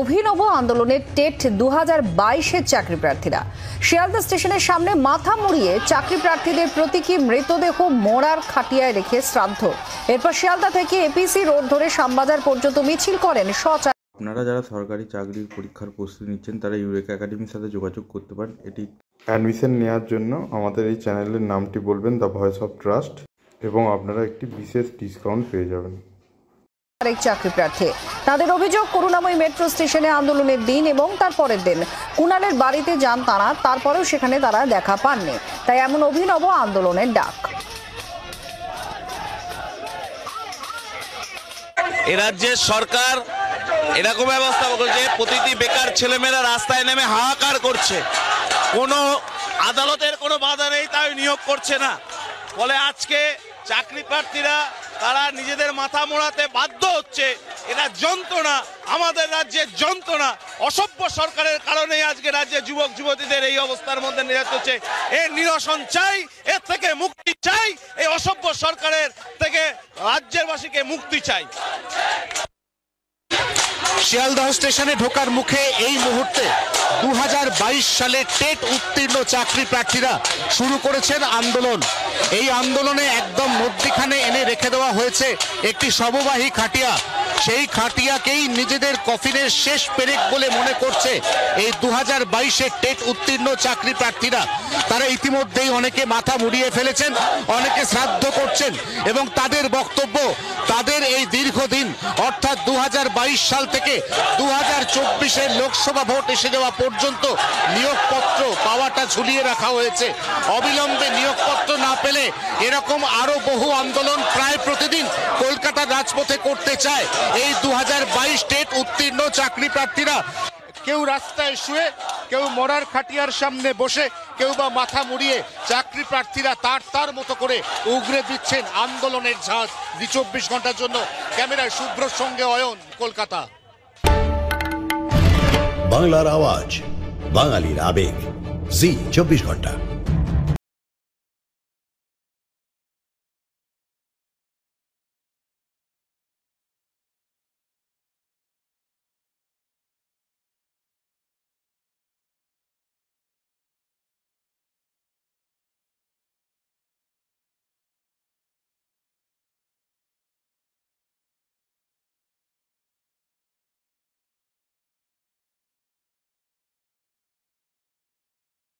অভিনব আন্দোলনের টেট 2022-এর চাকরি প্রার্থীরা শিয়ালদা স্টেশনের সামনে মাথা মুড়িয়ে চাকরি প্রার্থীদের প্রতীকী মৃতদেহ মোড়ার খাটিয়ায় রেখে শ্রাদ্ধ। এরপর শিয়ালদা থেকে এপিসি রোড ধরে শ্যামবাজার পর্যন্ত মিছিল করেন আপনারা যারা সরকারি চাকরির পরীক্ষার প্রস্তুতি নিচ্ছেন তারা ইউরেকা একাডেমির সাথে যোগাযোগ করতে পারেন। এটি অ্যাডমিশন নেওয়ার জন্য আমাদের এই চ্যানেলের নামটি বলবেন, দ্য ভয়েস অফ ট্রাস্ট, এবং আপনারা একটি বিশেষ ডিসকাউন্ট পেয়ে যাবেন। আরেক চাকরি প্রার্থী তাদের অভিযোগ, করুণাময়ী মেট্রো স্টেশনে আন্দোলনের দিন এবং তার পরের দিন কুণালের বাড়িতে যান তারা, তারপরেও সেখানে তারা দেখা পাননি, তাই এমন অভিনব আন্দোলনের ডাক। এ রাজ্যের সরকার এরকম ব্যবস্থা করছে, প্রতিটি বেকার ছেলেমেয়েরা রাস্তায় নেমে হাহাকার করছে, কোনো আদালতের কোনো বাধা নেই, তাই নিয়োগ করছে না। ফলে আজকে চাকরি প্রার্থীরা তারা নিজেদের মাথা মোড়াতে বাধ্য হচ্ছে। এটা যন্ত্রণা, আমাদের রাজ্যের যন্ত্রণা। অসভ্য সরকারের কারণেই আজকে রাজ্যের যুবক যুবতীদের এই অবস্থার মধ্যে নিয়ে যেতে হচ্ছে। এর নিরসন চাই, এর থেকে মুক্তি চাই, এই অসভ্য সরকারের থেকে রাজ্যের বাসীকে মুক্তি চাই। শিয়ালদহ স্টেশনে ঢোকার মুখে এই মুহূর্তে 2022 সালে টেট উত্তীর্ণ চাকরি প্রার্থীরা শুরু করেছেন আন্দোলন। এই আন্দোলনে একদম মধ্যখানে এনে রেখে দেওয়া হয়েছে একটি শববাহী খাটিয়া। সেই খাটিয়াকেই নিজেদের কফিনের শেষ পেরেক বলে মনে করছে এই 2022-এ টেট উত্তীর্ণ চাকরি প্রার্থীরা। তারা ইতিমধ্যেই অনেকে মাথা মুড়িয়ে ফেলেছেন, অনেকে শ্রাদ্ধ করছেন, এবং তাদের বক্তব্য তাদের এই দীর্ঘদিন অর্থাৎ 2022 সাল থেকে 2024-এর লোকসভা ভোট এসে যাওয়া পর্যন্ত নিয়োগপত্র পাওয়াটা ঝুলিয়ে রাখা হয়েছে। অবিলম্বে নিয়োগপত্র না পেলে এরকম আরো বহু আন্দোলন প্রায় প্রতিদিন কলকাতার রাজপথে করতে চায় এই 2022 টেট উত্তীর্ণ চাকরি প্রার্থীরা। কেউ রাস্তায় শুয়ে, কেউ মরার খাটিয়ার সামনে বসে, কেউ বা মাথা মুড়িয়ে চাকরি প্রার্থীরা তার মতো করে উগরে দিচ্ছেন আন্দোলনের ঝাঁজ। 24 ঘন্টার জন্য ক্যামেরায় শুভ্রর সঙ্গে অয়ন, কলকাতা। বাংলার আওয়াজ, বাঙালির আবেগ, জি 24 ঘন্টা।